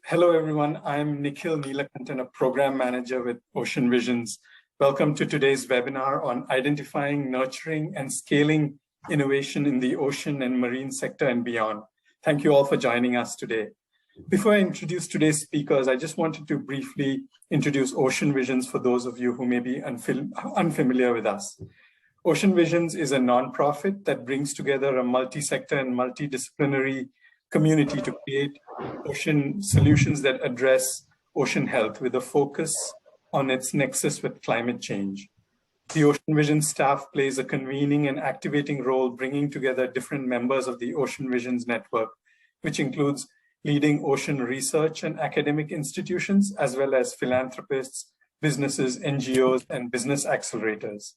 Hello, everyone. I'm Nikhil Neelakantan, a program manager with Ocean Visions. Welcome to today's webinar on identifying, nurturing, and scaling innovation in the ocean and marine sector and beyond. Thank you all for joining us today. Before I introduce today's speakers, I just wanted to briefly introduce Ocean Visions for those of you who may be unfamiliar with us. Ocean Visions is a nonprofit that brings together a multi-sector and multidisciplinary community to create ocean solutions that address ocean health with a focus on its nexus with climate change. The Ocean Visions staff plays a convening and activating role, bringing together different members of the Ocean Visions network, which includes leading ocean research and academic institutions, as well as philanthropists, businesses, NGOs, and business accelerators.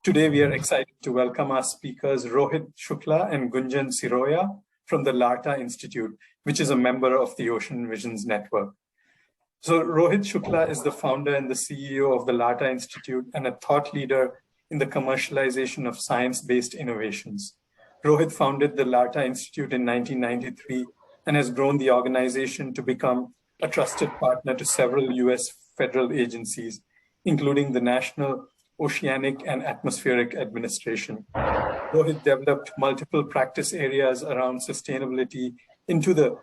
Today, we are excited to welcome our speakers, Rohit Shukla and Gunjan Siroya, from the Larta Institute, which is a member of the Ocean Visions network. So Rohit Shukla is the founder and the CEO of the Larta Institute and a thought leader in the commercialization of science-based innovations. Rohit founded the Larta Institute in 1993 and has grown the organization to become a trusted partner to several US federal agencies, including the National Oceanic and Atmospheric Administration. Rohit developed multiple practice areas around sustainability into the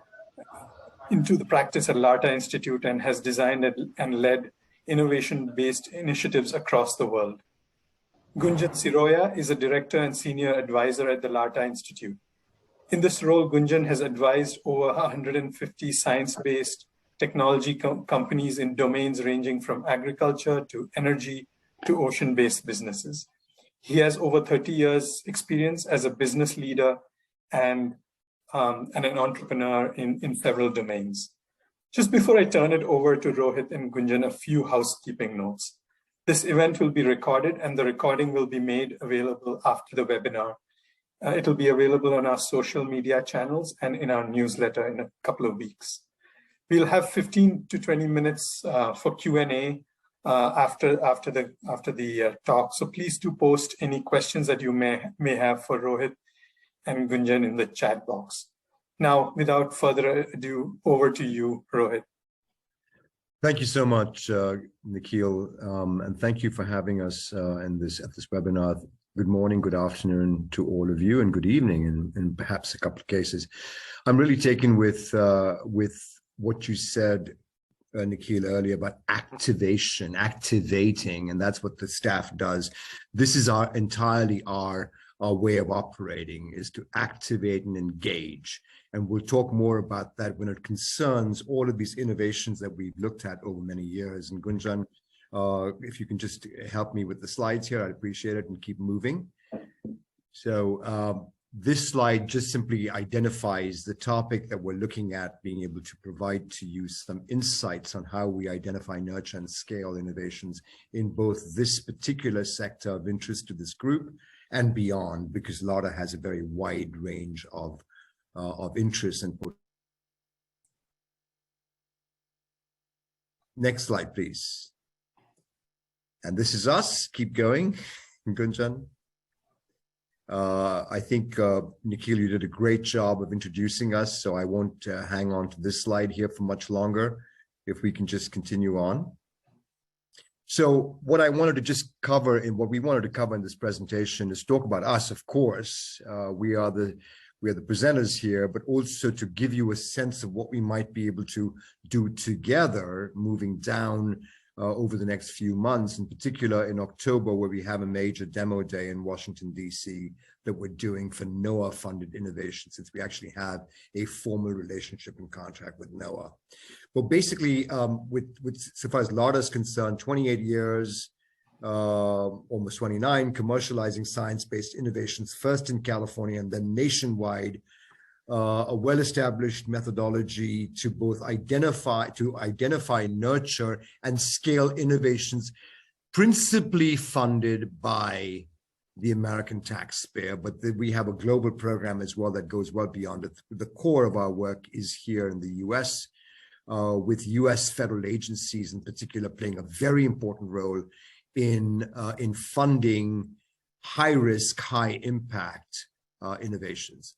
practice at Larta Institute and has designed and led innovation-based initiatives across the world. Gunjan Siroya is a director and senior advisor at the Larta Institute. In this role, Gunjan has advised over 150 science-based technology companies in domains ranging from agriculture to energy to ocean-based businesses. He has over 30 years experience as a business leader and an entrepreneur in several domains. Just before I turn it over to Rohit and Gunjan, a few housekeeping notes. This event will be recorded and the recording will be made available after the webinar. It'll be available on our social media channels and in our newsletter in a couple of weeks. We'll have 15 to 20 minutes for Q&A after the talk. So please do post any questions that you may have for Rohit and Gunjan in the chat box. Now, without further ado, over to you, Rohit. Thank you so much, Nikhil, and thank you for having us at this webinar. Good morning, good afternoon to all of you, and good evening in perhaps a couple of cases. I'm really taken with what you said, Nikhil, earlier about activating, and that's what the staff does. This is entirely our way of operating, is to activate and engage. And we'll talk more about that when it concerns all of these innovations that we've looked at over many years. And Gunjan, if you can just help me with the slides here, I'd appreciate it, and keep moving. So this slide just simply identifies the topic that we're looking at, being able to provide to you some insights on how we identify, nurture, and scale innovations in both this particular sector of interest to this group and beyond, because Larta has a very wide range of interests and. Next slide, please. And this is us. Keep going, Gunjan. I think, Nikhil, you did a great job of introducing us, so I won't hang on to this slide here for much longer, if we can just continue on. So what I wanted to just cover, and what we wanted to cover in this presentation, is talk about us, of course. We are the presenters here, but also to give you a sense of what we might be able to do together moving down over the next few months, in particular in October, where we have a major demo day in Washington, D.C. that we're doing for NOAA-funded innovation, since we actually have a formal relationship and contract with NOAA. But basically, so far as Larta is concerned, 28 years, almost 29, commercializing science-based innovations, first in California and then nationwide. A well-established methodology to both identify, nurture, and scale innovations, principally funded by the American taxpayer, but we have a global program as well that goes well beyond it. The core of our work is here in the US, with US federal agencies in particular playing a very important role in funding high-risk, high-impact innovations.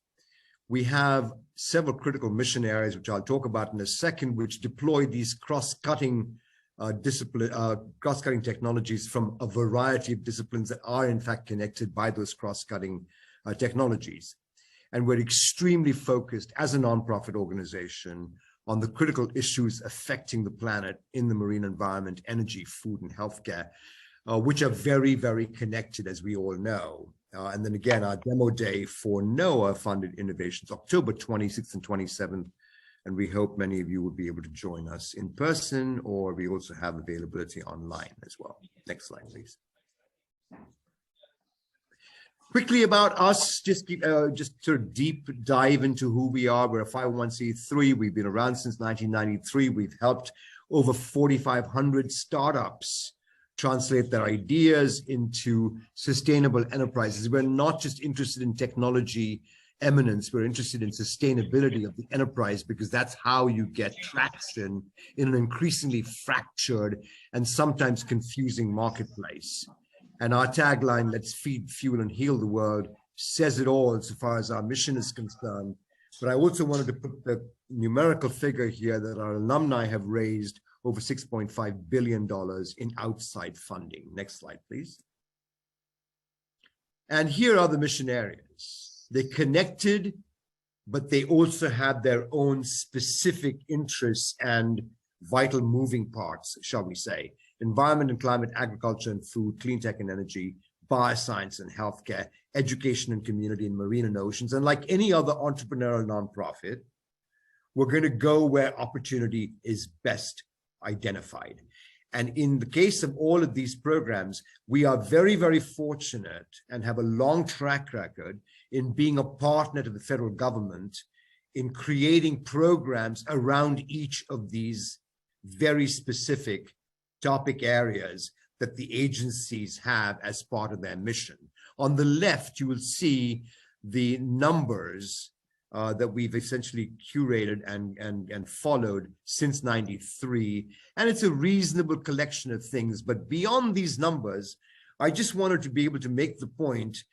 We have several critical mission areas, which I'll talk about in a second, which deploy these cross-cutting cross-cutting technologies from a variety of disciplines that are in fact connected by those cross-cutting technologies. And we're extremely focused as a nonprofit organization on the critical issues affecting the planet in the marine environment, energy, food, and healthcare, which are very, very connected, as we all know. And then again, our demo day for NOAA funded innovations, October 26th and 27th. And we hope many of you will be able to join us in person, or we also have availability online as well. Next slide, please. Quickly about us, just sort of deep dive into who we are. We're a 501c3. We've been around since 1993. We've helped over 4,500 startups translate their ideas into sustainable enterprises. We're not just interested in technology eminence, we're interested in sustainability of the enterprise, because that's how you get traction in an increasingly fractured and sometimes confusing marketplace. And our tagline, "Let's feed, fuel, and heal the world," says it all so far as our mission is concerned. But I also wanted to put the numerical figure here that our alumni have raised over $6.5 billion in outside funding. Next slide, please. And here are the mission areas. They're connected, but they also have their own specific interests and vital moving parts, shall we say. Environment and climate, agriculture and food, clean tech and energy, bioscience and healthcare, education and community, and marine and oceans. And like any other entrepreneurial nonprofit, we're going to go where opportunity is best identified. And in the case of all of these programs, we are very, very fortunate and have a long track record in being a partner to the federal government in creating programs around each of these very specific topic areas that the agencies have as part of their mission. On the left, you will see the numbers that we've essentially curated and followed since '93. And it's a reasonable collection of things. But beyond these numbers, I just wanted to be able to make the point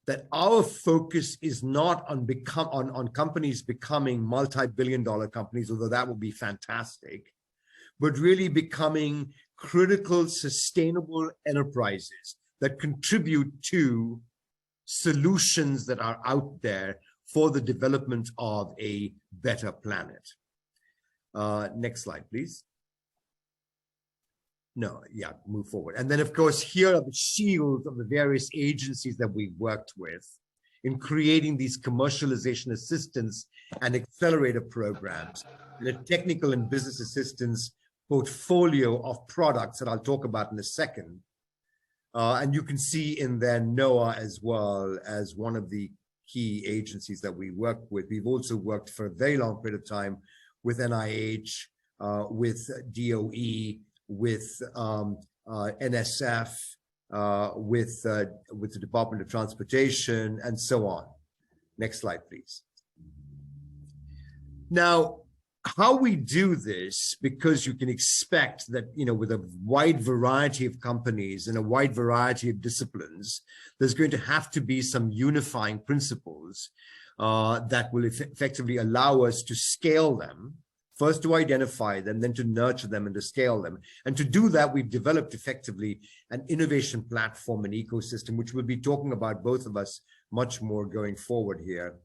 that our focus is not on companies becoming multi-billion-dollar companies, although that would be fantastic, but really becoming critical, sustainable enterprises that contribute to solutions that are out there for the development of a better planet. Next slide, please. No, yeah, move forward. And then, of course, here are the shields of the various agencies that we've worked with in creating these commercialization assistance and accelerator programs, and a technical and business assistance portfolio of products that I'll talk about in a second. And you can see in there NOAA as well as one of the key agencies that we work with. We've also worked for a very long period of time with NIH, with DOE, with NSF, with the Department of Transportation, and so on. Next slide, please. Now, how we do this, because you can expect that, you know, with a wide variety of companies and a wide variety of disciplines, there's going to have to be some unifying principles that will effectively allow us to scale them, first to identify them, then to nurture them and to scale them. And to do that, we've developed effectively an innovation platform and ecosystem, which we'll be talking about, both of us, much more going forward here,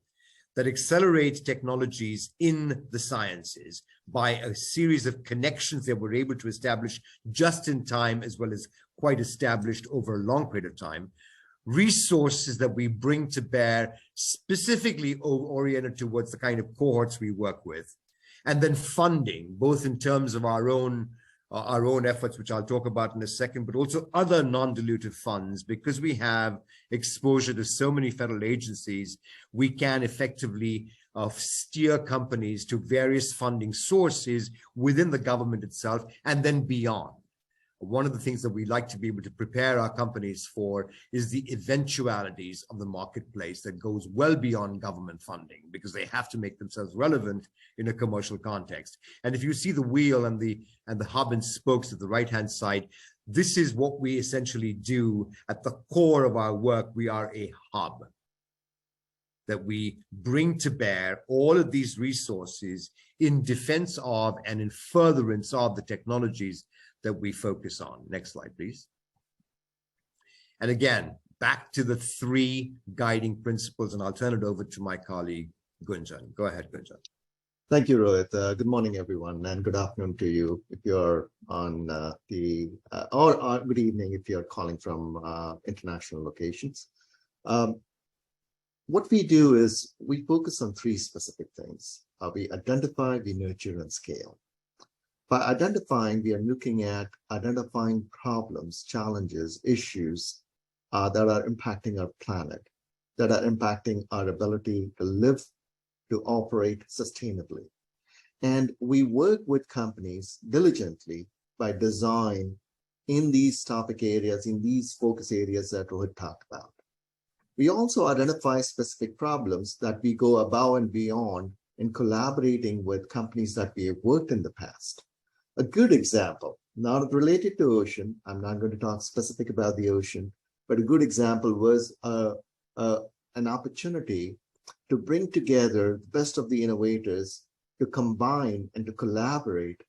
that accelerates technologies in the sciences by a series of connections that we're able to establish just in time, as well as quite established over a long period of time, resources that we bring to bear specifically oriented towards the kind of cohorts we work with, and then funding, both in terms of our own efforts, which I'll talk about in a second, but also other non-dilutive funds. Because we have exposure to so many federal agencies, we can effectively steer companies to various funding sources within the government itself and then beyond. One of the things that we like to be able to prepare our companies for is the eventualities of the marketplace that goes well beyond government funding, because they have to make themselves relevant in a commercial context. And if you see the wheel and the hub and spokes at the right-hand side, this is what we essentially do at the core of our work. We are a hub. that we bring to bear all of these resources in defense of and in furtherance of the technologies that we focus on. Next slide, please. And again, back to the three guiding principles, and I'll turn it over to my colleague, Gunjan. Go ahead, Gunjan. Thank you, Rohit. Good morning, everyone, and good afternoon to you if you're on or good evening if you're calling from international locations. What we do is we focus on three specific things. We identify, we nurture, and scale. By identifying, we are looking at identifying problems, challenges, issues that are impacting our planet, that are impacting our ability to live, to operate sustainably. And we work with companies diligently by design in these topic areas, in these focus areas that Rohit talked about. We also identify specific problems that we go above and beyond in collaborating with companies that we have worked in the past. A good example, not related to ocean, I'm not going to talk specific about the ocean, but a good example was an opportunity to bring together the best of the innovators to combine and to collaborate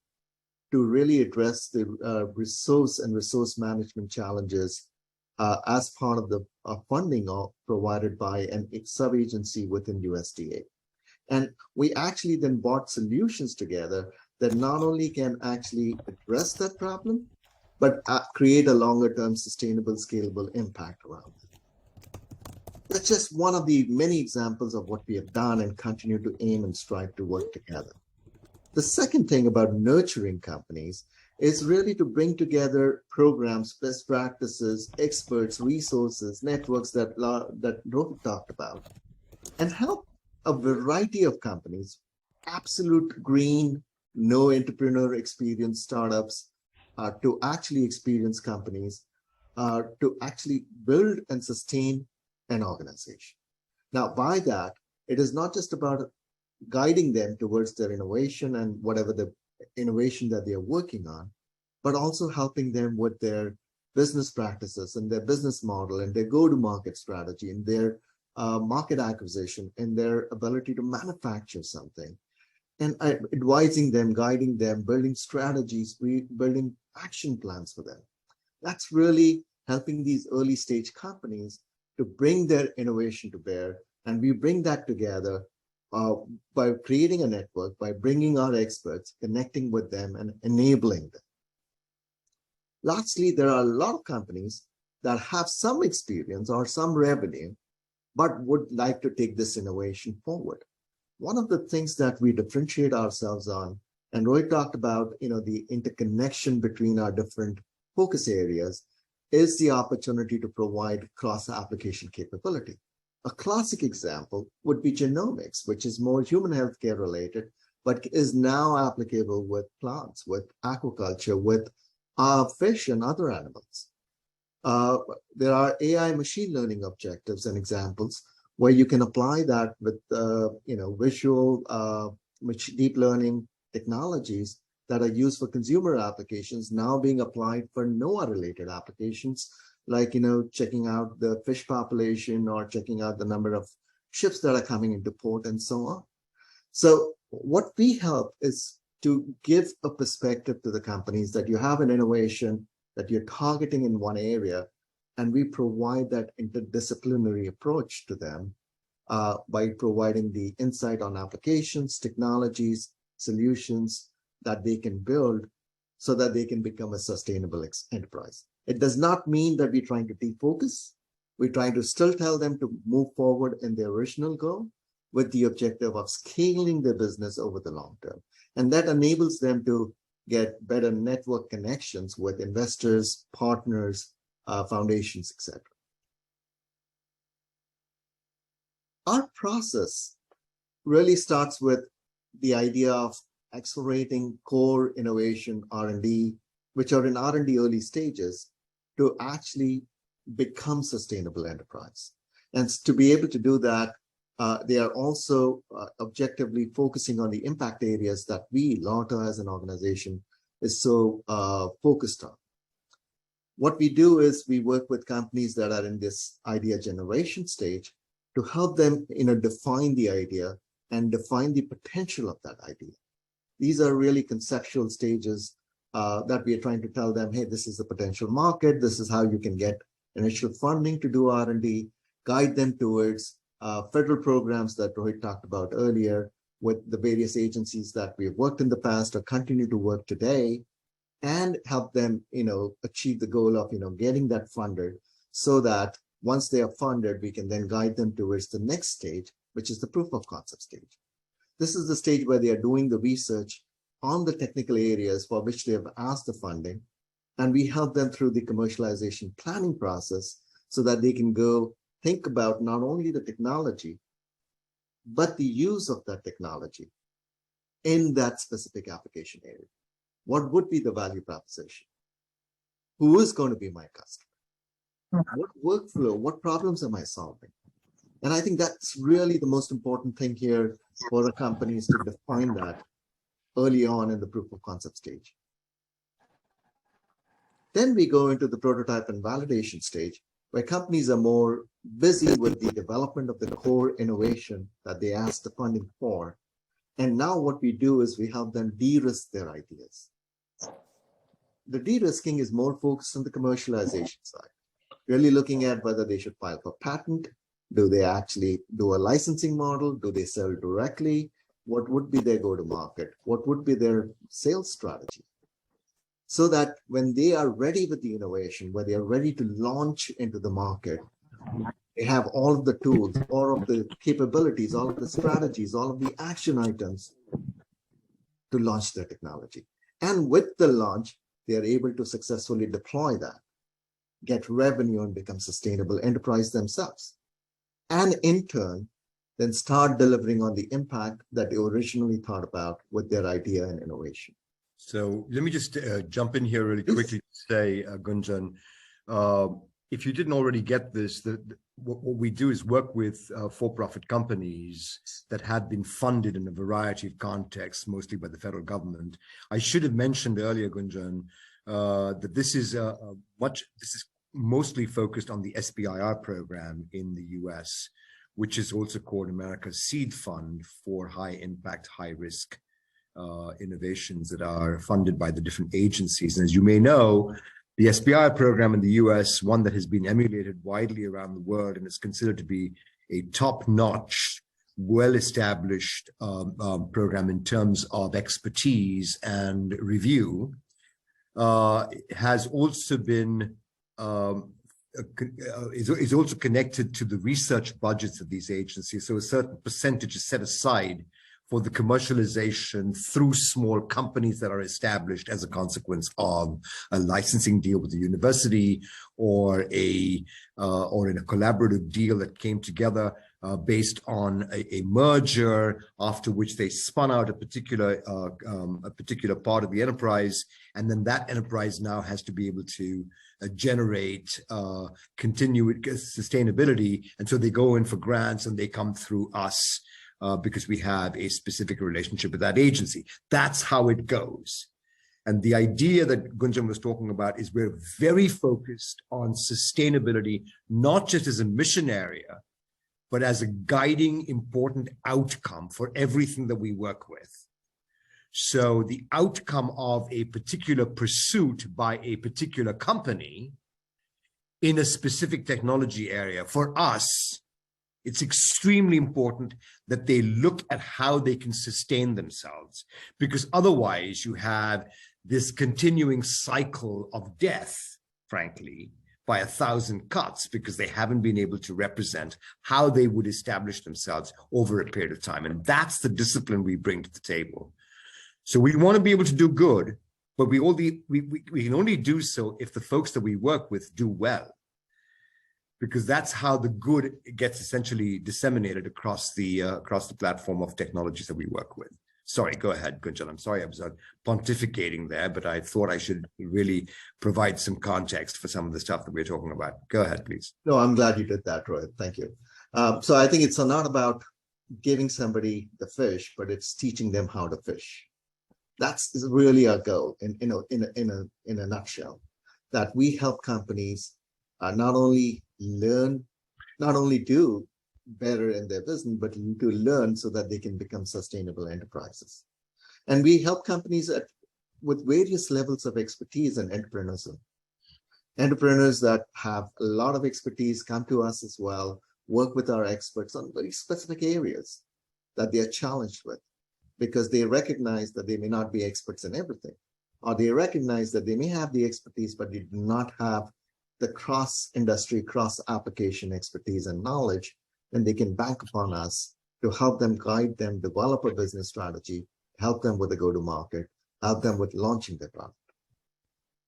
to really address the resource management challenges as part of the funding provided by a sub-agency within USDA. And we actually then brought solutions together that not only can actually address that problem, but create a longer-term sustainable, scalable impact around it. That's just one of the many examples of what we have done and continue to aim and strive to work together. The second thing about nurturing companies is really to bring together programs, best practices, experts, resources, networks that Rohit talked about, and help a variety of companies, absolute green, no entrepreneur experience startups, to actually experience companies, to actually build and sustain an organization. Now, by that, it is not just about guiding them towards their innovation and whatever the innovation that they are working on, but also helping them with their business practices and their business model and their go-to-market strategy and their market acquisition and their ability to manufacture something, and advising them, guiding them, building strategies, building action plans for them. That's really helping these early stage companies to bring their innovation to bear. And we bring that together by creating a network, by bringing our experts, connecting with them and enabling them. Lastly, there are a lot of companies that have some experience or some revenue, but would like to take this innovation forward. One of the things that we differentiate ourselves on, and Rohit talked about, the interconnection between our different focus areas, is the opportunity to provide cross-application capability. A classic example would be genomics, which is more human healthcare related, but is now applicable with plants, with aquaculture, with fish and other animals. There are AI machine learning objectives and examples where you can apply that with visual deep learning technologies that are used for consumer applications now being applied for NOAA related applications, like checking out the fish population or checking out the number of ships that are coming into port and so on. So what we help is to give a perspective to the companies that you have an innovation that you're targeting in one area, and we provide that interdisciplinary approach to them by providing the insight on applications, technologies, solutions that they can build so that they can become a sustainable enterprise. It does not mean that we're trying to defocus. We're trying to still tell them to move forward in their original goal with the objective of scaling their business over the long term. And that enables them to get better network connections with investors, partners, foundations, etc. Our process really starts with the idea of accelerating core innovation R&D, which are in R&D early stages, to actually become sustainable enterprise. And to be able to do that, they are also objectively focusing on the impact areas that we, Larta as an organization, is so focused on. What we do is we work with companies that are in this idea generation stage to help them, define the idea and define the potential of that idea. These are really conceptual stages that we are trying to tell them, hey, this is the potential market. This is how you can get initial funding to do R&D, guide them towards federal programs that Rohit talked about earlier with the various agencies that we've worked in the past or continue to work today, and help them, achieve the goal of, getting that funded, so that once they are funded, we can then guide them towards the next stage, which is the proof of concept stage. This is the stage where they are doing the research on the technical areas for which they have asked the funding, and we help them through the commercialization planning process so that they can go think about not only the technology, but the use of that technology in that specific application area. What would be the value proposition? Who is going to be my customer? What workflow, what problems am I solving? And I think that's really the most important thing here for the companies to define that early on in the proof of concept stage. Then we go into the prototype and validation stage, where companies are more busy with the development of the core innovation that they asked the funding for. And now what we do is we help them de-risk their ideas. The de-risking is more focused on the commercialization side, really looking at whether they should file for patent. Do they actually do a licensing model? Do they sell directly? What would be their go-to-market? What would be their sales strategy? So that when they are ready with the innovation, when they are ready to launch into the market, they have all of the tools, all of the capabilities, all of the strategies, all of the action items to launch their technology. And with the launch, they are able to successfully deploy that, get revenue, and become sustainable enterprise themselves. And in turn, then start delivering on the impact that they originally thought about with their idea and innovation. So let me just jump in here really quickly to say, Gunjan, if you didn't already get this, what we do is work with for-profit companies that had been funded in a variety of contexts, mostly by the federal government. I should have mentioned earlier, Gunjan, that this is mostly focused on the SBIR program in the US, which is also called America's Seed Fund for high impact, high risk innovations that are funded by the different agencies. And as you may know, the SBIR program in the US, one that has been emulated widely around the world and is considered to be a top-notch, well-established program in terms of expertise and review, has also been is also connected to the research budgets of these agencies. So a certain percentage is set aside for the commercialization through small companies that are established as a consequence of a licensing deal with the university or in a collaborative deal that came together based on a merger, after which they spun out a particular part of the enterprise, and then that enterprise now has to be able to generate continued sustainability, and so they go in for grants and they come through us. Because we have a specific relationship with that agency. That's how it goes. And the idea that Gunjan was talking about is we're very focused on sustainability, not just as a mission area, but as a guiding important outcome for everything that we work with. So the outcome of a particular pursuit by a particular company in a specific technology area, for us, it's extremely important that they look at how they can sustain themselves, because otherwise you have this continuing cycle of death, frankly, by 1,000 cuts, because they haven't been able to represent how they would establish themselves over a period of time. And that's the discipline we bring to the table. So we want to be able to do good, but we can only do so if the folks that we work with do well, because that's how the good gets essentially disseminated across the platform of technologies that we work with. Sorry, go ahead, Gunjan. I'm sorry I was pontificating there, but I thought I should really provide some context for some of the stuff that we're talking about. Go ahead, please. No, I'm glad you did that, Rohit. Thank you. So I think it's not about giving somebody the fish, but it's teaching them how to fish. That's really our goal in a nutshell, that we help companies not only learn, not only do better in their business, but to learn so that they can become sustainable enterprises. And we help companies with various levels of expertise and entrepreneurship. Entrepreneurs that have a lot of expertise come to us as well, work with our experts on very specific areas that they are challenged with, because they recognize that they may not be experts in everything, or they recognize that they may have the expertise, but they do not have the cross-industry, cross-application expertise and knowledge, and they can bank upon us to help them, guide them, develop a business strategy, help them with the go-to-market, help them with launching their product.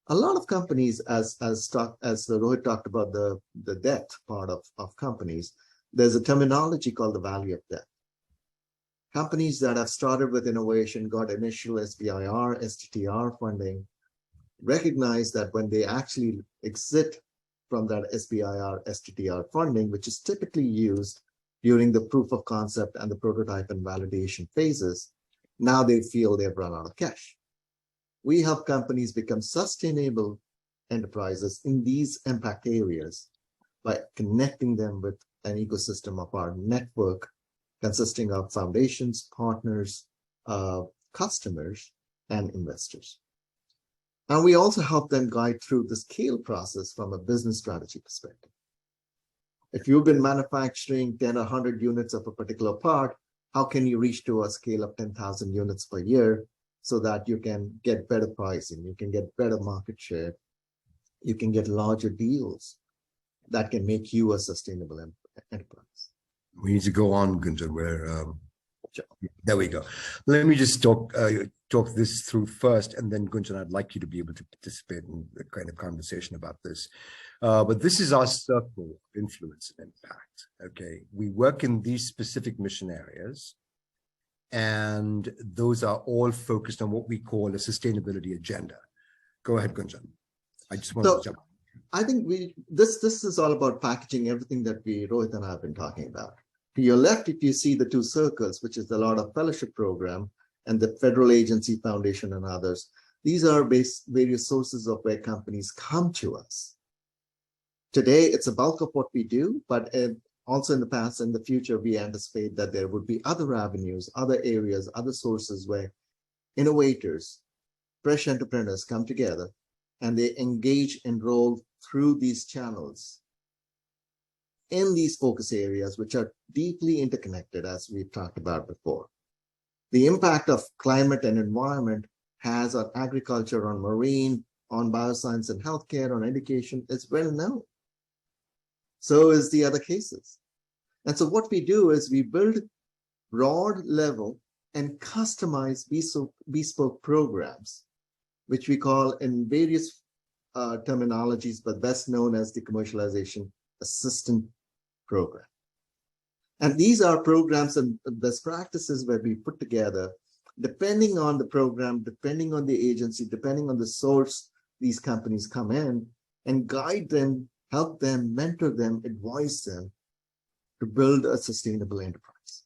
A lot of companies, as Rohit talked about the debt part of companies, there's a terminology called the value of debt. Companies that have started with innovation, got initial SBIR, STTR funding, recognize that when they actually exit from that SBIR, STTR funding, which is typically used during the proof of concept and the prototype and validation phases, now they feel they've run out of cash. We help companies become sustainable enterprises in these impact areas by connecting them with an ecosystem of our network consisting of foundations, partners, customers, and investors. And we also help them guide through the scale process from a business strategy perspective. If you've been manufacturing 10 or 100 units of a particular part, how can you reach to a scale of 10,000 units per year so that you can get better pricing, you can get better market share, you can get larger deals that can make you a sustainable enterprise? We need to go on, Gunjan. There we go. Let me just talk this through first, and then Gunjan, I'd like you to be able to participate in the kind of conversation about this. But this is our circle of influence and impact. Okay, we work in these specific mission areas, and those are all focused on what we call a sustainability agenda. Go ahead, Gunjan. I just want to jump. I think this is all about packaging everything that Rohit and I have been talking about. To your left, if you see the two circles, which is the Larta Fellowship Program and the Federal Agency Foundation and others, these are various sources of where companies come to us. Today, it's a bulk of what we do, but also in the past and the future, we anticipate that there would be other avenues, other areas, other sources where innovators, fresh entrepreneurs come together and they engage, enroll through these channels in these focus areas, which are deeply interconnected, as we've talked about before. The impact of climate and environment has on agriculture, on marine, on bioscience and healthcare, on education, is well known. So is the other cases. And so what we do is we build broad level and customize bespoke programs, which we call in various terminologies, but best known as the commercialization assistant program. And these are programs and best practices where we put together, depending on the program, depending on the agency, depending on the source, these companies come in and guide them, help them, mentor them, advise them to build a sustainable enterprise.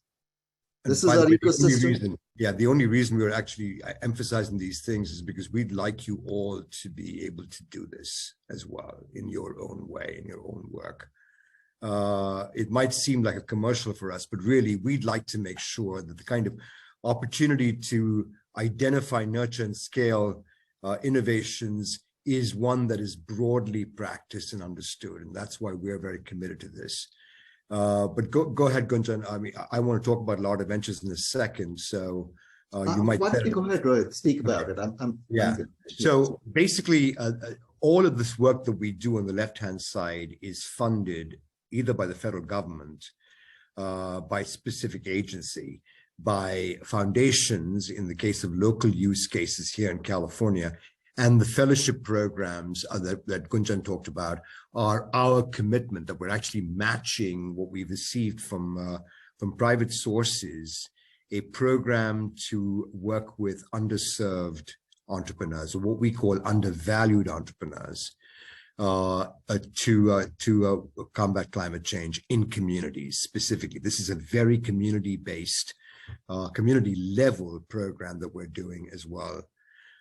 This is our ecosystem. The only reason we're actually emphasizing these things is because we'd like you all to be able to do this as well in your own way, in your own work. It might seem like a commercial for us, but really we'd like to make sure that the kind of opportunity to identify, nurture, and scale innovations is one that is broadly practiced and understood. And that's why we're very committed to this. But go ahead, Gunjan. I mean, I want to talk about Larta Ventures in a second. So you might. Why don't you go ahead, Rohit? Speak about it. I'm good. So basically, all of this work that we do on the left-hand side is funded either by the federal government, by specific agency, by foundations in the case of local use cases here in California. And the fellowship programs that Gunjan talked about are our commitment that we're actually matching what we've received from private sources, a program to work with underserved entrepreneurs, or what we call undervalued entrepreneurs, to combat climate change in communities specifically. This is a very community-based, community-level program that we're doing as well.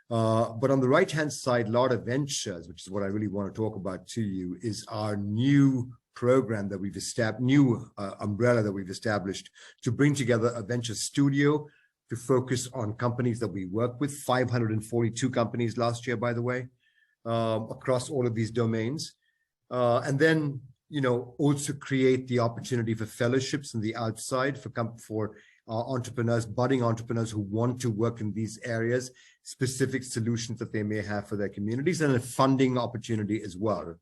But on the right-hand side, Larta Ventures, which is what I really want to talk about to you, is our new program that we've established, new umbrella that we've established to bring together a venture studio to focus on companies that we work with, 542 companies last year, by the way, across all of these domains. And then, also create the opportunity for fellowships in the outside for entrepreneurs, budding entrepreneurs who want to work in these areas, specific solutions that they may have for their communities, and a funding opportunity as well.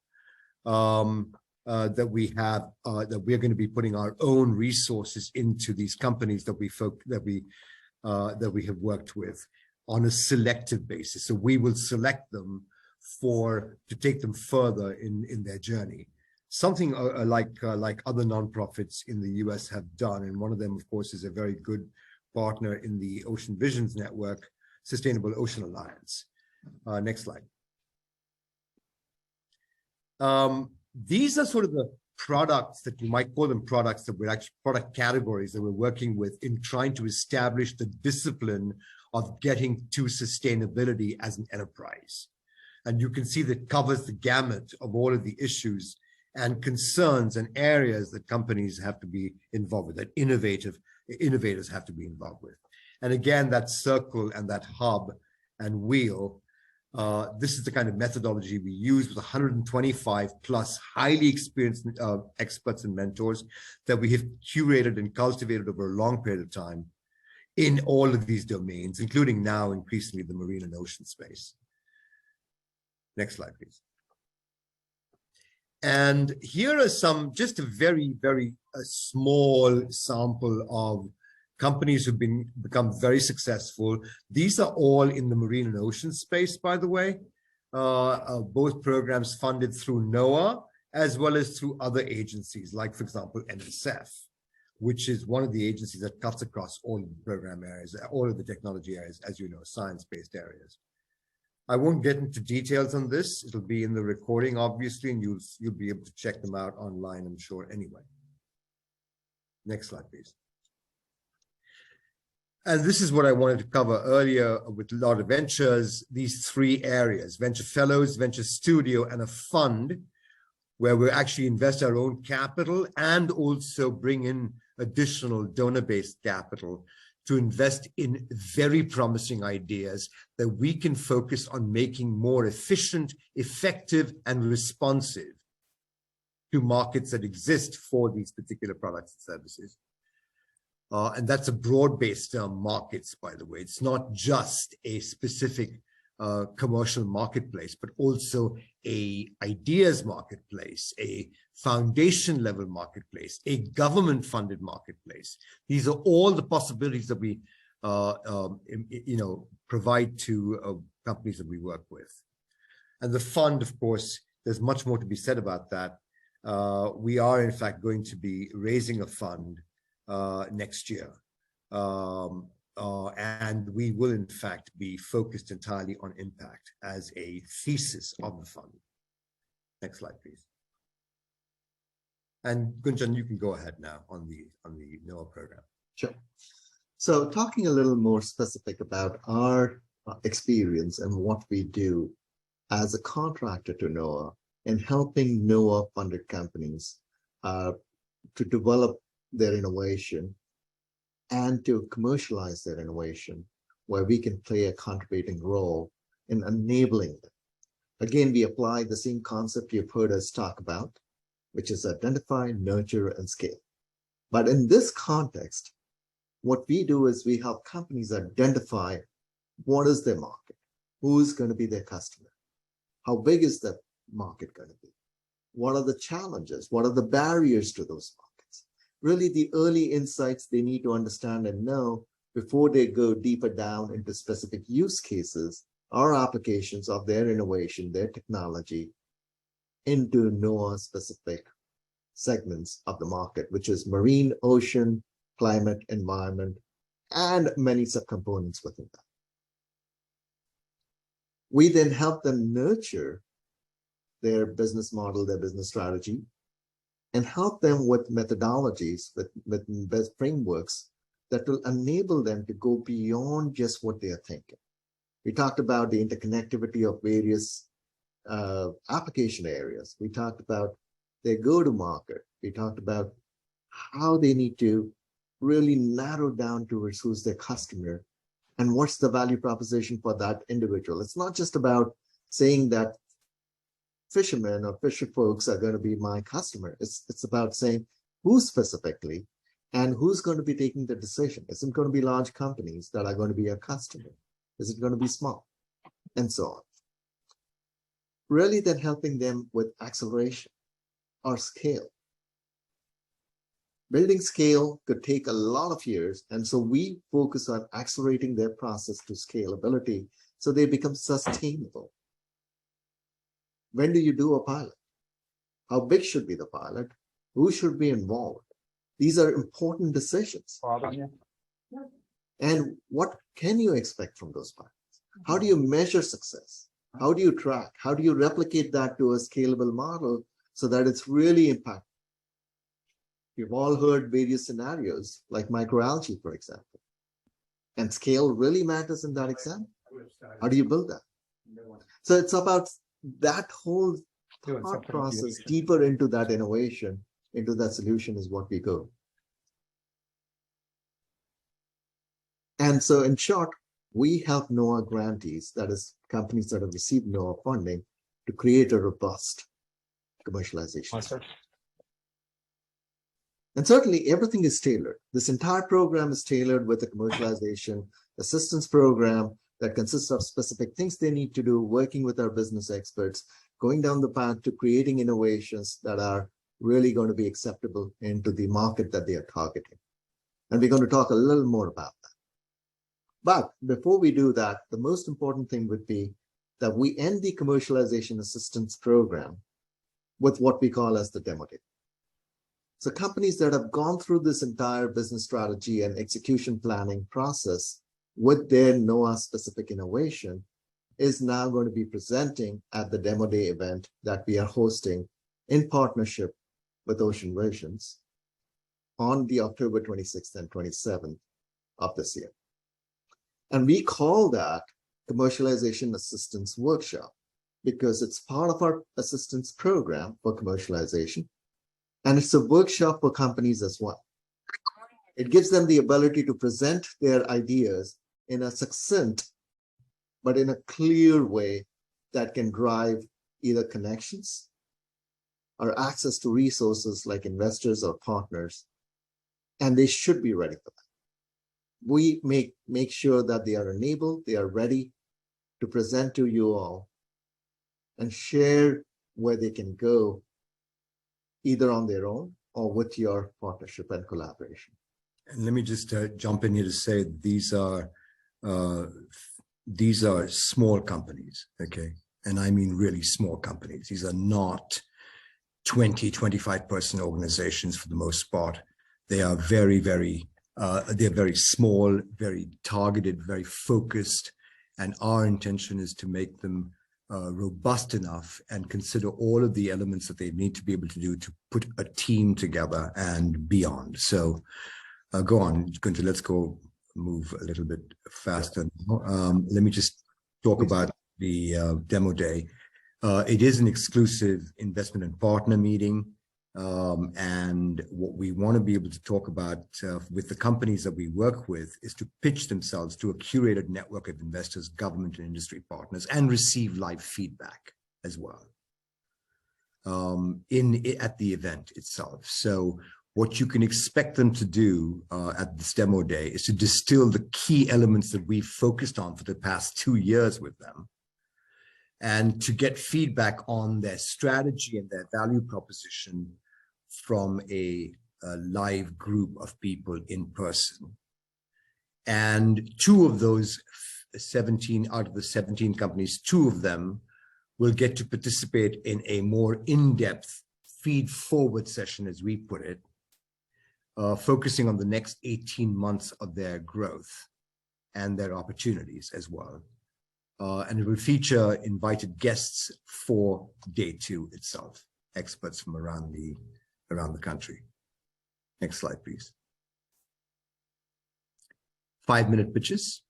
That we have, that we're going to be putting our own resources into these companies that we have worked with on a selective basis. So we will select them to take them further in their journey. Something like other nonprofits in the US have done, and one of them, of course, is a very good partner in the Ocean Visions Network, Sustainable Ocean Alliance. Next slide. These are sort of the products that you might call them products that we're actually product categories that we're working with in trying to establish the discipline of getting to sustainability as an enterprise. And you can see that covers the gamut of all of the issues and concerns and areas that companies have to be involved with, that innovators have to be involved with. And again, that circle and that hub and wheel, this is the kind of methodology we use with 125 plus highly experienced experts and mentors that we have curated and cultivated over a long period of time in all of these domains, including now increasingly the marine and ocean space. Next slide, please. And here are just a very, very small sample of companies who've become very successful. These are all in the marine and ocean space, by the way. Both programs funded through NOAA, as well as through other agencies, like, for example, NSF, which is one of the agencies that cuts across all of the program areas, all of the technology areas, as you know, science-based areas. I won't get into details on this. It'll be in the recording, obviously, and you'll be able to check them out online, I'm sure, anyway. Next slide, please. And this is what I wanted to cover earlier with Larta Ventures, these three areas: Venture Fellows, Venture Studio, and a fund where we actually invest our own capital and also bring in additional donor-based capital to invest in very promising ideas that we can focus on making more efficient, effective, and responsive to markets that exist for these particular products and services. And that's a broad-based term, markets, by the way. It's not just a specific commercial marketplace, but also a ideas marketplace, a foundation level marketplace, a government funded marketplace. These are all the possibilities that we provide to companies that we work with. And the fund, of course, there's much more to be said about that. We are in fact going to be raising a fund next year. And we will, in fact, be focused entirely on impact as a thesis of the fund. Next slide, please. And Gunjan, you can go ahead now on the NOAA program. Sure. So talking a little more specific about our experience and what we do as a contractor to NOAA and helping NOAA-funded companies to develop their innovation and to commercialize their innovation, where we can play a contributing role in enabling them. Again, we apply the same concept you've heard us talk about, which is identify, nurture, and scale. But in this context, what we do is we help companies identify what is their market, who's going to be their customer, how big is the market going to be, what are the challenges, what are the barriers to those markets. Really the early insights they need to understand and know before they go deeper down into specific use cases or applications of their innovation, their technology into NOAA-specific segments of the market, which is marine, ocean, climate, environment, and many subcomponents within that. We then help them nurture their business model, their business strategy, and help them with methodologies, with best frameworks that will enable them to go beyond just what they are thinking. We talked about the interconnectivity of various application areas. We talked about their go-to-market. We talked about how they need to really narrow down towards who's their customer and what's the value proposition for that individual. It's not just about saying that fishermen or fisher folks are going to be my customer. It's about saying who specifically and who's going to be taking the decision. Is it going to be large companies that are going to be a customer? Is it going to be small? And so on. Really then helping them with acceleration or scale. Building scale could take a lot of years. And so we focus on accelerating their process to scalability so they become sustainable. When do you do a pilot? How big should be the pilot? Who should be involved? These are important decisions. And what can you expect from those pilots? How do you measure success? How do you track? How do you replicate that to a scalable model so that it's really impactful? You've all heard various scenarios like microalgae, for example. And scale really matters in that example. How do you build that? So it's about that whole thought process deeper into that innovation, into that solution is what we go. And so in short, we help NOAA grantees, that is companies that have received NOAA funding, to create a robust commercialization. And certainly everything is tailored. This entire program is tailored with a commercialization assistance program that consists of specific things they need to do, working with our business experts, going down the path to creating innovations that are really going to be acceptable into the market that they are targeting. And we're going to talk a little more about that. But before we do that, the most important thing would be that we end the commercialization assistance program with what we call as the demo day. So companies that have gone through this entire business strategy and execution planning process with their NOAA specific innovation is now going to be presenting at the demo day event that we are hosting in partnership with Ocean Visions on the October 26th and 27th of this year. And we call that Commercialization Assistance Workshop because it's part of our assistance program for commercialization. And it's a workshop for companies as well. It gives them the ability to present their ideas in a succinct, but in a clear way that can drive either connections or access to resources like investors or partners. And they should be ready for that. We make sure that they are enabled, they are ready to present to you all and share where they can go either on their own or with your partnership and collaboration. And let me just jump in here to say these are small companies, okay? And I mean really small companies. These are not 20, 25 person organizations for the most part. They are very, they're very small, very targeted, very focused. And our intention is to make them robust enough and consider all of the elements that they need to be able to do to put a team together and beyond. So go on, Gunjan, let's go move a little bit faster. Let me just talk about the demo day. It is an exclusive investment and partner meeting. And what we want to be able to talk about with the companies that we work with is to pitch themselves to a curated network of investors, government and industry partners, and receive live feedback as well at the event itself. So what you can expect them to do at this demo day is to distill the key elements that we've focused on for the past 2 years with them, and to get feedback on their strategy and their value proposition from a live group of people in person. And 2 of those 17 out of the 17 companies, 2 of them will get to participate in a more in-depth feed-forward session, as we put it, focusing on the next 18 months of their growth and their opportunities as well. And it will feature invited guests for day 2 itself, experts from around the country. Next slide, please. 5-minute pitches.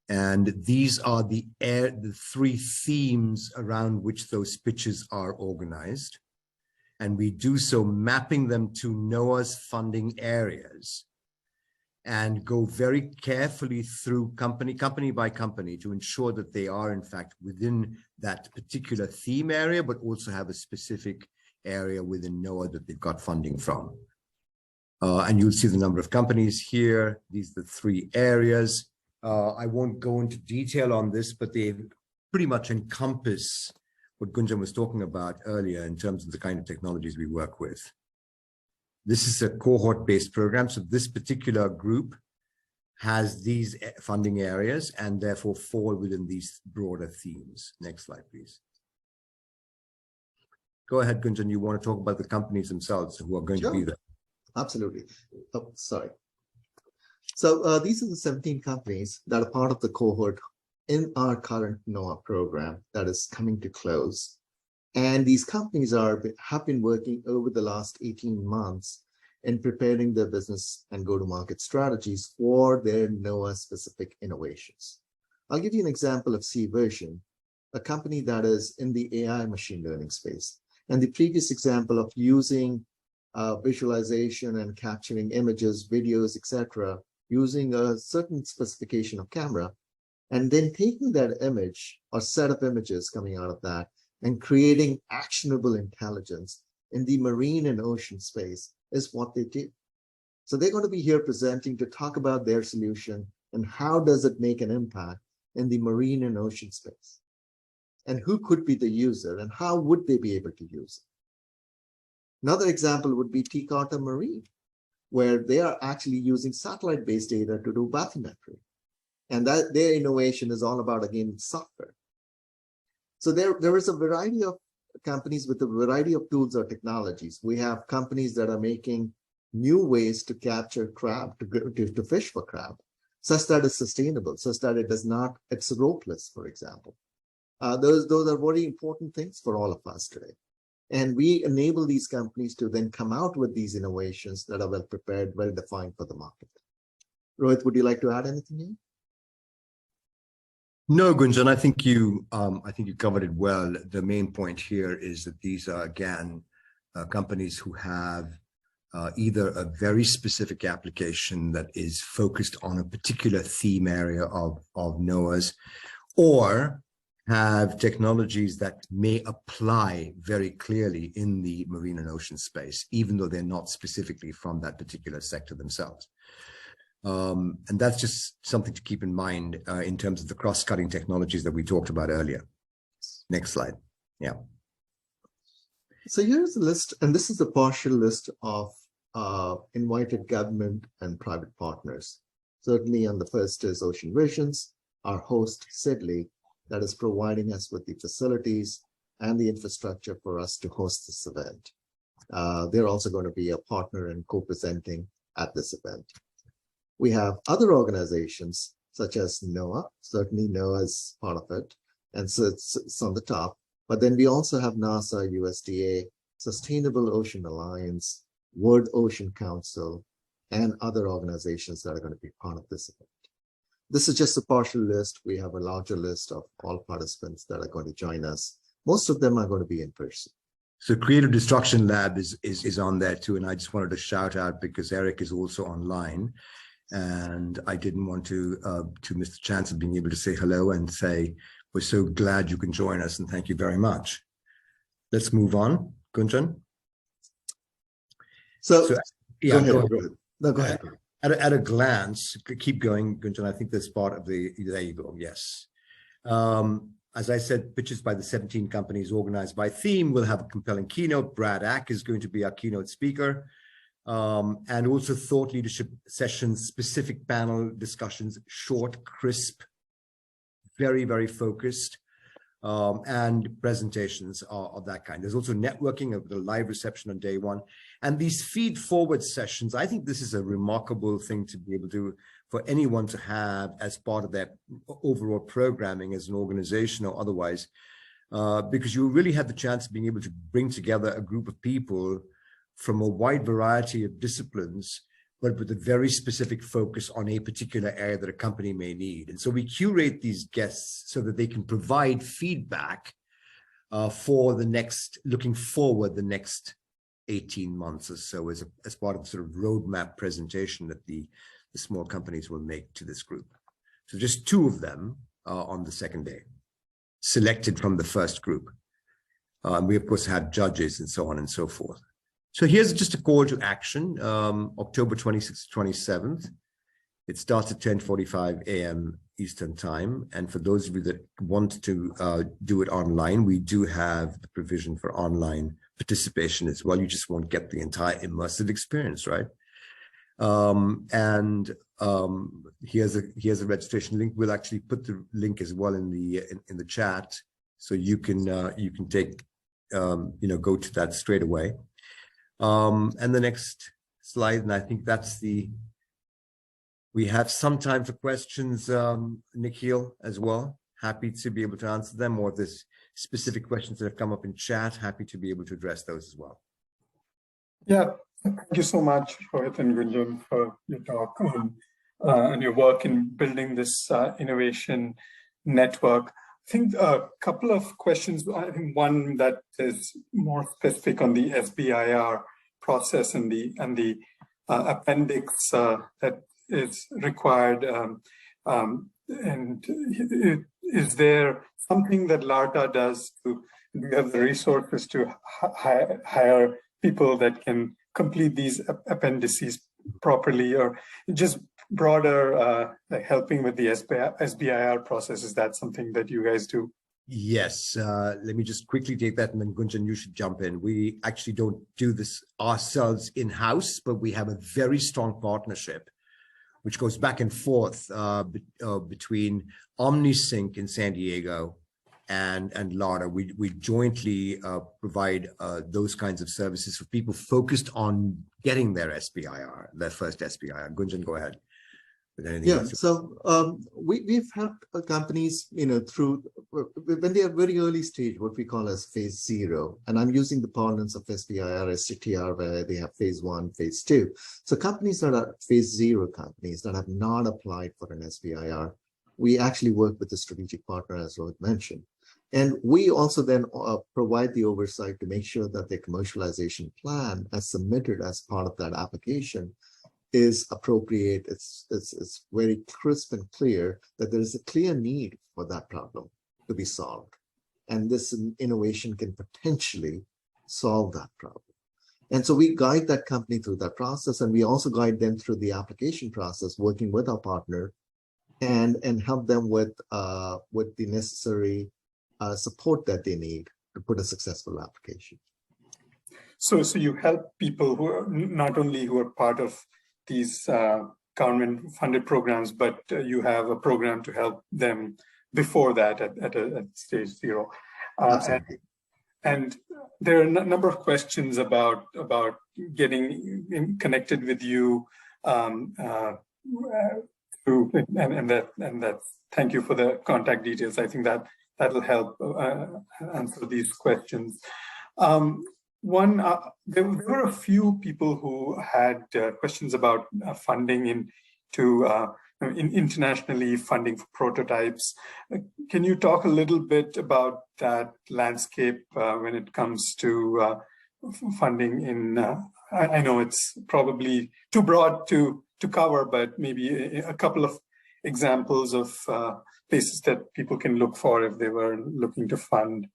And these are the 3 themes around which those pitches are organized. And we do so mapping them to NOAA's funding areas and go very carefully through company by company to ensure that they are in fact within that particular theme area, but also have a specific area within NOAA that they've got funding from. And you'll see the number of companies here. These are the 3 areas. I won't go into detail on this, but they pretty much encompass what Gunjan was talking about earlier in terms of the kind of technologies we work with. This is a cohort-based program, so this particular group has these funding areas and therefore fall within these broader themes. Next slide, please. Go ahead, Gunjan, you want to talk about the companies themselves who are going to be there. Absolutely. Oh, sorry. So these are the 17 companies that are part of the cohort in our current NOAA program that is coming to close. And these companies have been working over the last 18 months in preparing their business and go-to-market strategies for their NOAA-specific innovations. I'll give you an example of Cversion, a company that is in the AI machine learning space. And the previous example of using visualization and capturing images, videos, etc., using a certain specification of camera, and then taking that image or set of images coming out of that and creating actionable intelligence in the marine and ocean space is what they do. So they're going to be here presenting to talk about their solution and how does it make an impact in the marine and ocean space, and who could be the user and how would they be able to use it. Another example would be T-Carter Marine, where they are actually using satellite-based data to do bathymetry. And that their innovation is all about, again, software. So there is a variety of companies with a variety of tools or technologies. We have companies that are making new ways to capture crab, to fish for crab, such that it's sustainable, such that it's ropeless, for example. Those are very important things for all of us today. And we enable these companies to then come out with these innovations that are well prepared, well defined for the market. Rohit, would you like to add anything here? No, Gunjan, I think you covered it well. The main point here is that these are, again, companies who have either a very specific application that is focused on a particular theme area of NOAA's, or have technologies that may apply very clearly in the marine and ocean space, even though they're not specifically from that particular sector themselves. And that's just something to keep in mind in terms of the cross-cutting technologies that we talked about earlier. Next slide. Yeah. So here's a list, and this is a partial list of invited government and private partners. Certainly on the first is Ocean Visions, our host, Sidley, that is providing us with the facilities and the infrastructure for us to host this event. They're also going to be a partner and co-presenting at this event. We have other organizations such as NOAA. Certainly NOAA is part of it, and so it's on the top. But then we also have NASA, USDA, Sustainable Ocean Alliance, World Ocean Council, and other organizations that are going to be part of this event. This is just a partial list. We have a larger list of all participants that are going to join us. Most of them are going to be in person. So Creative Destruction Lab is on there too, and I just wanted to shout out because Eric is also online. And I didn't want to miss the chance of being able to say hello and say, we're so glad you can join us and thank you very much. Let's move on, Gunjan. So yeah, go ahead. No, go ahead. At a glance, keep going, Gunjan. I think that's part of the, there you go, yes. As I said, pitches by the 17 companies organized by theme will have a compelling keynote. Brad Ack is going to be our keynote speaker. And also thought leadership sessions, specific panel discussions, short, crisp, very, very focused, and presentations of that kind. There's also networking of the live reception on day one. And these feed forward sessions, I think this is a remarkable thing to be able to, for anyone to have as part of their overall programming as an organization or otherwise, because you really have the chance of being able to bring together a group of people from a wide variety of disciplines, but with a very specific focus on a particular area that a company may need. And so we curate these guests so that they can provide feedback for the next, looking forward, the next 18 months or so as part of the sort of roadmap presentation that the small companies will make to this group. So just 2 of them on the second day, selected from the first group. We, of course, had judges and so on and so forth. So here's just a call to action, October 26th to 27th. It starts at 10:45 a.m. Eastern time. And for those of you that want to do it online, we do have the provision for online participation as well. You just won't get the entire immersive experience, right? Here's a registration link. We'll actually put the link as well in the chat, so you can take go to that straight away. And the next slide, and I think that's we have some time for questions, Nikhil, as well. Happy to be able to answer them, or if there's specific questions that have come up in chat, happy to be able to address those as well. Yeah, thank you so much, Rohit and Gunjan, for your talk and your work in building this innovation network. I think a couple of questions. I think one that is more specific on the SBIR process and the appendix that is required. And is there something that Larta does to have the resources to hire people that can complete these appendices properly, or just broader helping with the SBIR process? Is that something that you guys do? Yes, let me just quickly take that, and then Gunjan, you should jump in. We actually don't do this ourselves in-house, but we have a very strong partnership which goes back and forth between OmniSync in San Diego and Larta. We jointly provide those kinds of services for people focused on getting their SBIR, their first SBIR. Gunjan, go ahead with anything else. So we've helped companies, through when they are very early stage, what we call as phase 0. And I'm using the parlance of SBIR, STTR, where they have phase 1, phase 2. So companies that are phase 0 companies that have not applied for an SBIR, we actually work with a strategic partner, as Rohit mentioned. And we also then provide the oversight to make sure that the commercialization plan as submitted as part of that application is appropriate. It's very crisp and clear that there is a clear need for that problem to be solved. And this innovation can potentially solve that problem. And so we guide that company through that process, and we also guide them through the application process, working with our partner and help them with the necessary support that they need to put a successful application. So you help people who are not only who are part of these government-funded programs, but you have a program to help them before that at stage 0. And there are a number of questions about getting connected with you, and that. Thank you for the contact details. I think that'll help answer these questions. There were a few people who had questions about funding internationally funding for prototypes. Can you talk a little bit about that landscape when it comes to funding in, I know it's probably too broad to cover, but maybe a couple of examples of places that people can look for if they were looking to fund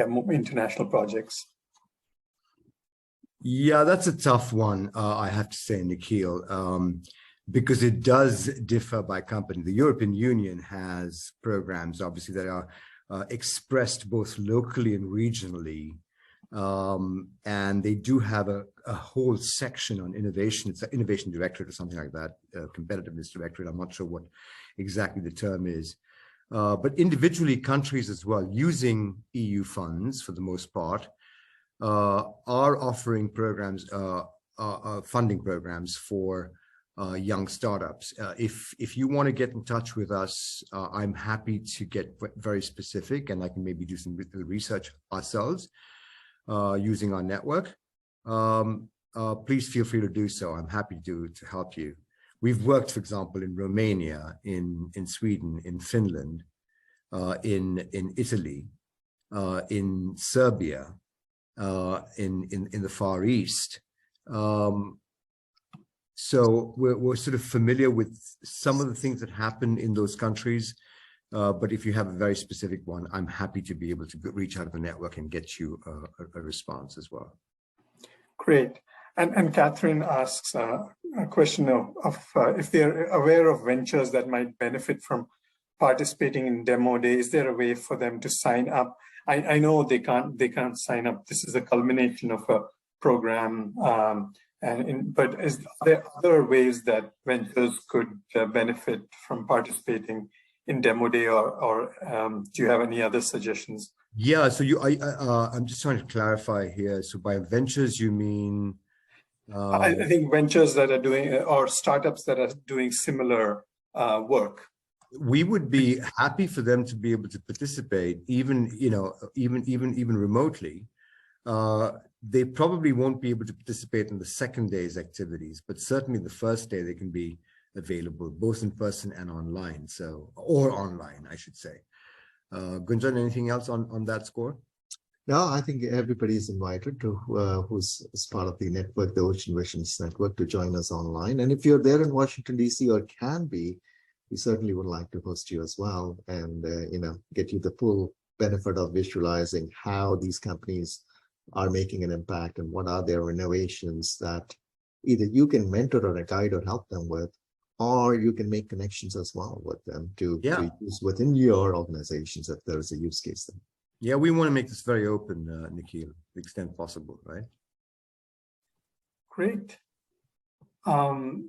more international projects. Yeah, that's a tough one, I have to say, Nikhil, because it does differ by company. The European Union has programs, obviously, that are expressed both locally and regionally. And they do have a whole section on innovation. It's an innovation directorate or something like that, competitiveness directorate. I'm not sure what exactly the term is. But individually, countries as well, using EU funds for the most part, are offering programs, funding programs for young startups. If you want to get in touch with us, I'm happy to get very specific, and I can maybe do some research ourselves using our network. Please feel free to do so. I'm happy to help you. We've worked, for example, in Romania, in Sweden, in Finland, in Italy, in Serbia, in the Far East. So we're sort of familiar with some of the things that happen in those countries. But if you have a very specific one, I'm happy to be able to reach out of the network and get you a response as well. Great. And Catherine asks a question of if they're aware of ventures that might benefit from participating in demo day, is there a way for them to sign up? I know they can't sign up. This is a culmination of a program, but is there other ways that ventures could benefit from participating in demo day, or do you have any other suggestions? Yeah, so I'm just trying to clarify here. So by ventures, you mean? I think ventures that are doing, or startups that are doing similar work. We would be happy for them to be able to participate, even remotely. They probably won't be able to participate in the second day's activities, but certainly the first day they can be available both in person and online. Or online, I should say. Gunjan, anything else on that score? No, I think everybody is invited to who's part of the network, the Ocean Visions Network, to join us online. And if you're there in Washington, D.C. or can be, we certainly would like to host you as well and, get you the full benefit of visualizing how these companies are making an impact and what are their innovations that either you can mentor or guide or help them with, or you can make connections as well with them to use within your organizations if there is a use case there. Yeah, we want to make this very open, Nikhil, to the extent possible, right? Great. Thank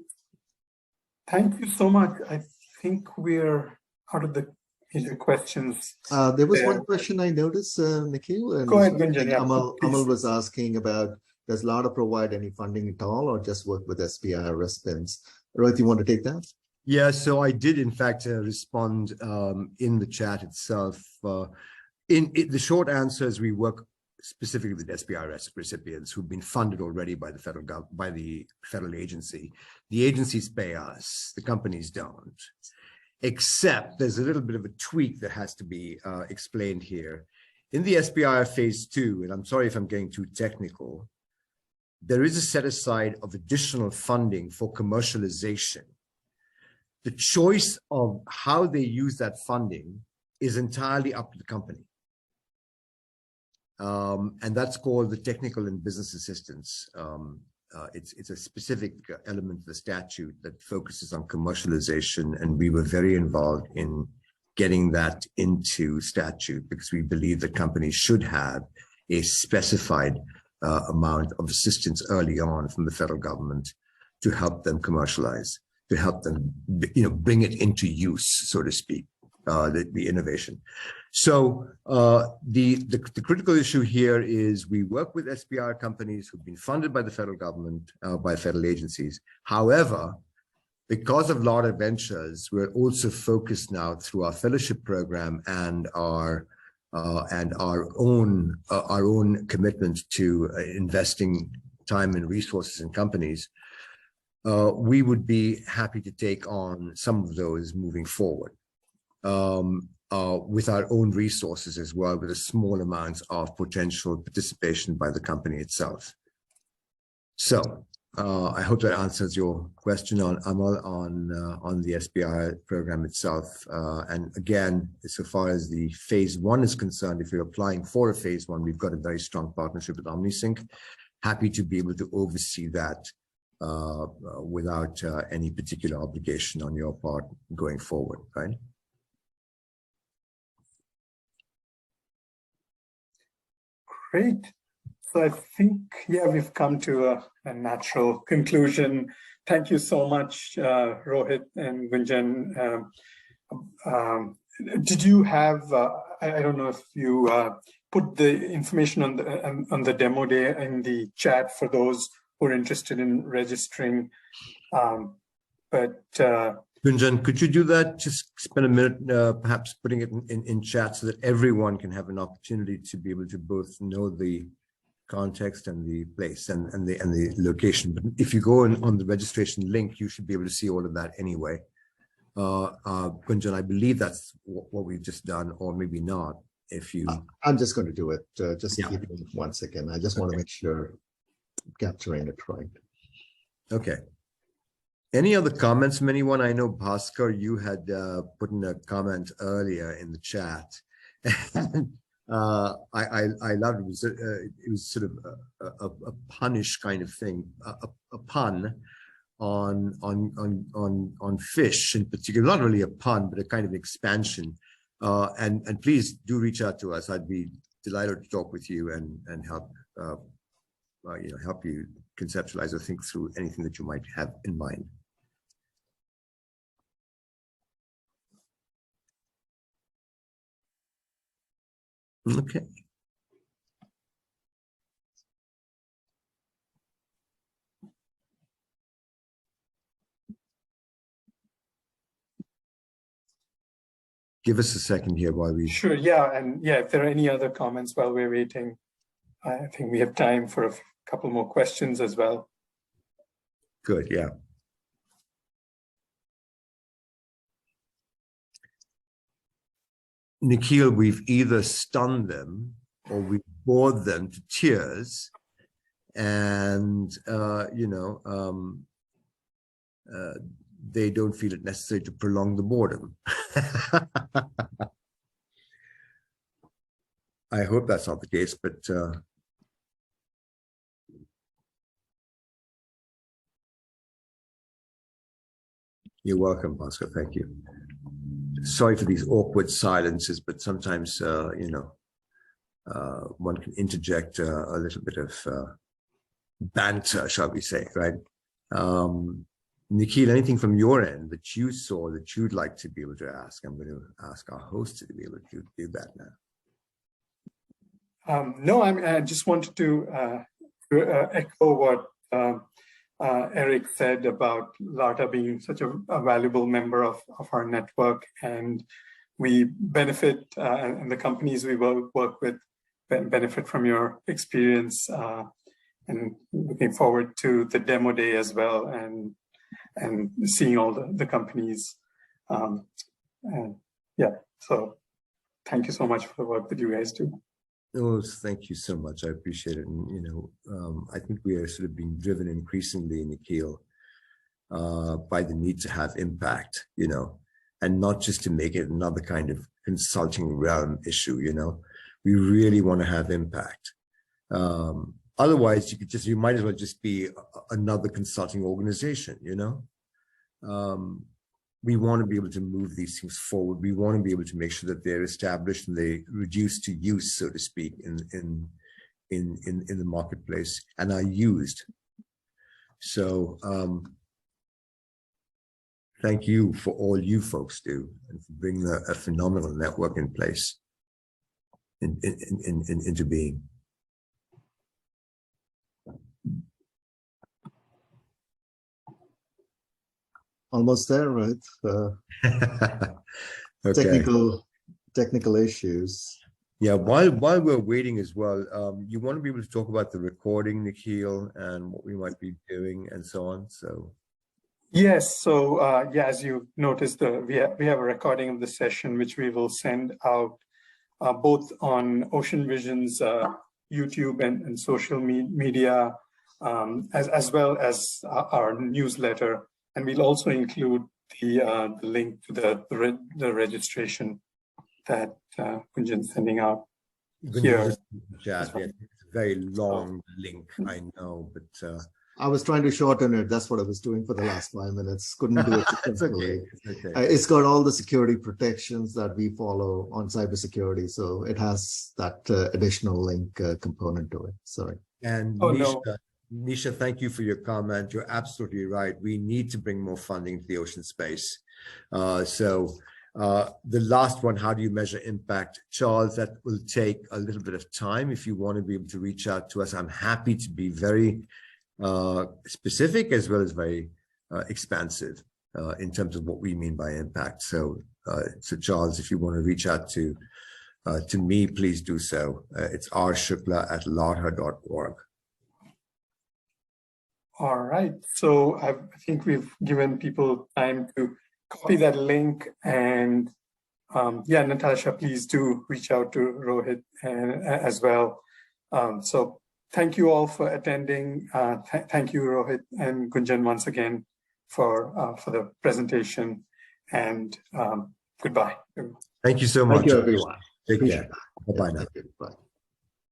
you so much. I think we're out of the major questions. There was one question I noticed, Nikhil. Go ahead, Gunjan. Yeah, Amal was asking about, does Larta provide any funding at all or just work with SBI RESPINs? Rohit, you want to take that? Yeah, so I did, in fact, respond in the chat itself. The short answer is we work specifically with SBI recipients who've been funded already by the federal agency. The agencies pay us, the companies don't. Except there's a little bit of a tweak that has to be explained here. In the SBI phase 2, and I'm sorry if I'm getting too technical, there is a set aside of additional funding for commercialization. The choice of how they use that funding is entirely up to the company. And that's called the technical and business assistance. It's a specific element of the statute that focuses on commercialization, and we were very involved in getting that into statute because we believe that companies should have a specified amount of assistance early on from the federal government to help them commercialize, to help them, bring it into use, so to speak, the innovation. So the critical issue here is we work with SBR companies who've been funded by the federal government, by federal agencies. However, because of Larta Ventures, we're also focused now through our fellowship program and our own commitment to investing time and resources in companies. We would be happy to take on some of those moving forward. With our own resources as well, with a small amount of potential participation by the company itself. So I hope that answers your question on the SBI program itself. And again, so far as the phase 1 is concerned, if you're applying for a phase 1, we've got a very strong partnership with OmniSync. Happy to be able to oversee that without any particular obligation on your part going forward, right? Great. So I think, we've come to a natural conclusion. Thank you so much, Rohit and Gunjan. Did you have, I don't know if you put the information on the demo day in the chat for those who are interested in registering, Gunjan, could you do that? Just spend a minute, perhaps putting it in chat so that everyone can have an opportunity to be able to both know the context and the place and the location. But if you go on the registration link, you should be able to see all of that anyway. Gunjan, I believe that's what we've just done, or maybe not. if you... I'm just going to do it. Just Yeah. give me 1 second. I just want to make sure I'm capturing it right. Okay. Any other comments from anyone? I know, Bhaskar, you had put in a comment earlier in the chat. And I loved it. It was sort of a punish kind of thing, a pun on fish in particular. Not really a pun, but a kind of expansion. And please do reach out to us. I'd be delighted to talk with you and help help you conceptualize or think through anything that you might have in mind. Okay. Give us a second here while we... Sure, yeah, and yeah, if there are any other comments while we're waiting, I think we have time for a couple more questions as well. Good, yeah. Nikhil, we've either stunned them or we've bored them to tears, and they don't feel it necessary to prolong the boredom. I hope that's not the case, but you're welcome, Bhaskar. Thank you. Sorry for these awkward silences, but sometimes one can interject a little bit of banter, shall we say, right? Nikhil, anything from your end that you saw that you'd like to be able to ask? I'm going to ask our host to be able to do that now. No, I just wanted to echo what Eric said about Larta being such a valuable member of our network, and we benefit, and the companies we work with benefit from your experience, and looking forward to the demo day as well, and seeing all the companies. And yeah, so thank you so much for the work that you guys do. Oh, thank you so much. I appreciate it. And, I think we are sort of being driven increasingly, Nikhil, by the need to have impact, and not just to make it another kind of consulting realm issue, We really want to have impact. Otherwise, you might as well just be another consulting organization, We want to be able to move these things forward. We want to be able to make sure that they're established and they reduce to use, so to speak, in the marketplace and are used. So thank you for all you folks do and for bringing a phenomenal network in place into being. Almost there, right? Okay. Technical issues. Yeah, while we're waiting as well, you want to be able to talk about the recording, Nikhil, and what we might be doing and so on. So yes, so yeah, as you noticed, we have a recording of the session which we will send out both on Ocean Vision's YouTube and social media, as well as our newsletter. And we'll also include the link to the registration that Gunjan's sending out here. It's a very long link, I know, but I was trying to shorten it. That's what I was doing for the last 5 minutes. Couldn't do it successfully. Okay. It's got all the security protections that we follow on cybersecurity, so it has that additional link component to it. Sorry. And Nisha, thank you for your comment. You're absolutely right. We need to bring more funding to the ocean space. So the last one, how do you measure impact? Charles, that will take a little bit of time. If you want to be able to reach out to us, I'm happy to be very specific as well as very expansive in terms of what we mean by impact. So Charles, if you want to reach out to me, please do so. It's rshukla@larta.org. All right, so I think we've given people time to copy that link and yeah, Natasha, please do reach out to Rohit as well. So thank you all for attending. Thank you, Rohit and Gunjan, once again for the presentation, and goodbye. Thank you so much. Thank you, everyone. Take Appreciate care. that. Bye-bye now. Thank you. Bye.